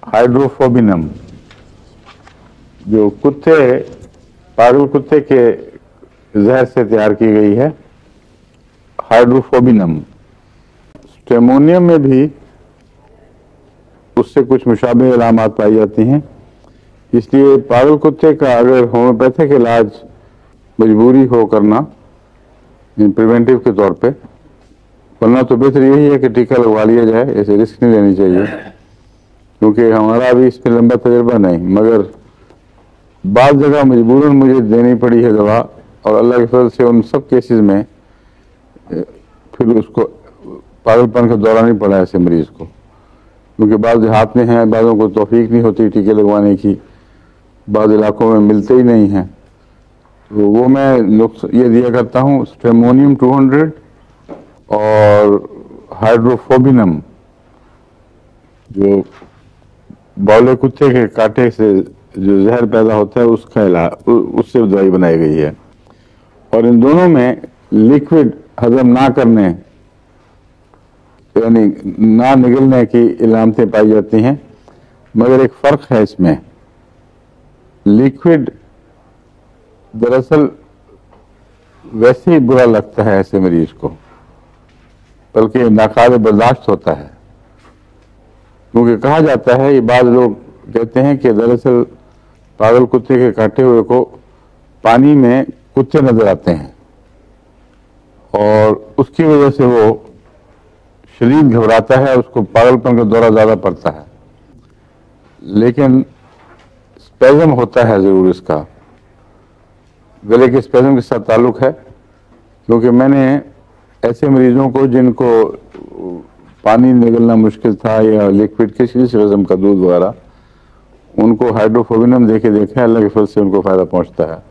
हाइड्रोफोबिनम, जो पागल कुत्ते के जहर से तैयार की गई है। हाइड्रोफोबिनम स्ट्रेमोनियम में भी उससे कुछ मुशाबे अलामात पाई जाती हैं, इसलिए पागल कुत्ते का अगर होम्योपैथिक इलाज मजबूरी हो करना प्रिवेंटिव के तौर पे, वरना तो बेहतर यही है कि टीका लगवा लिया जाए, ऐसे रिस्क नहीं लेनी चाहिए, क्योंकि हमारा अभी इसमें लंबा तजुर्बा नहीं, मगर बाद जगह मजबूरन मुझे देनी पड़ी है दवा, और अल्लाह के फजल से उन सब केसेस में फिर उसको पागलपन का दौरा नहीं पड़ा ऐसे मरीज को, क्योंकि बाद देहात में हैं, बाज़ों को तौफीक नहीं होती टीके लगवाने की, बाद इलाकों में मिलते ही नहीं हैं, तो वो मैं ये दिया करता हूँ स्ट्रेमोनियम 200 और हाइड्रोफोबिनम, जो बौले कुत्ते के कांटे से जो जहर पैदा होता है उसका इलाज, उससे दवाई बनाई गई है। और इन दोनों में लिक्विड हजम ना करने यानी ना निगलने की इलामतें पाई जाती हैं, मगर एक फ़र्क है इसमें। लिक्विड दरअसल वैसे ही बुरा लगता है ऐसे मरीज को, बल्कि नाकाबिल बर्दाश्त होता है, क्योंकि कहा जाता है, ये बाद लोग कहते हैं कि दरअसल पागल कुत्ते के काटे हुए को पानी में कुत्ते नजर आते हैं और उसकी वजह से वो शदीद घबराता है, उसको पागलपन का दौरा ज़्यादा पड़ता है, लेकिन स्पेज़म होता है ज़रूर इसका, गले के स्पेज़म के साथ ताल्लुक़ है, क्योंकि मैंने ऐसे मरीजों को जिनको पानी निगलना मुश्किल था या लिक्विड किसी किस्म का दूध वगैरह, उनको हाइड्रोफोबिनम देके देखा है, अल्लाह के फजल से उनको फ़ायदा पहुँचता है।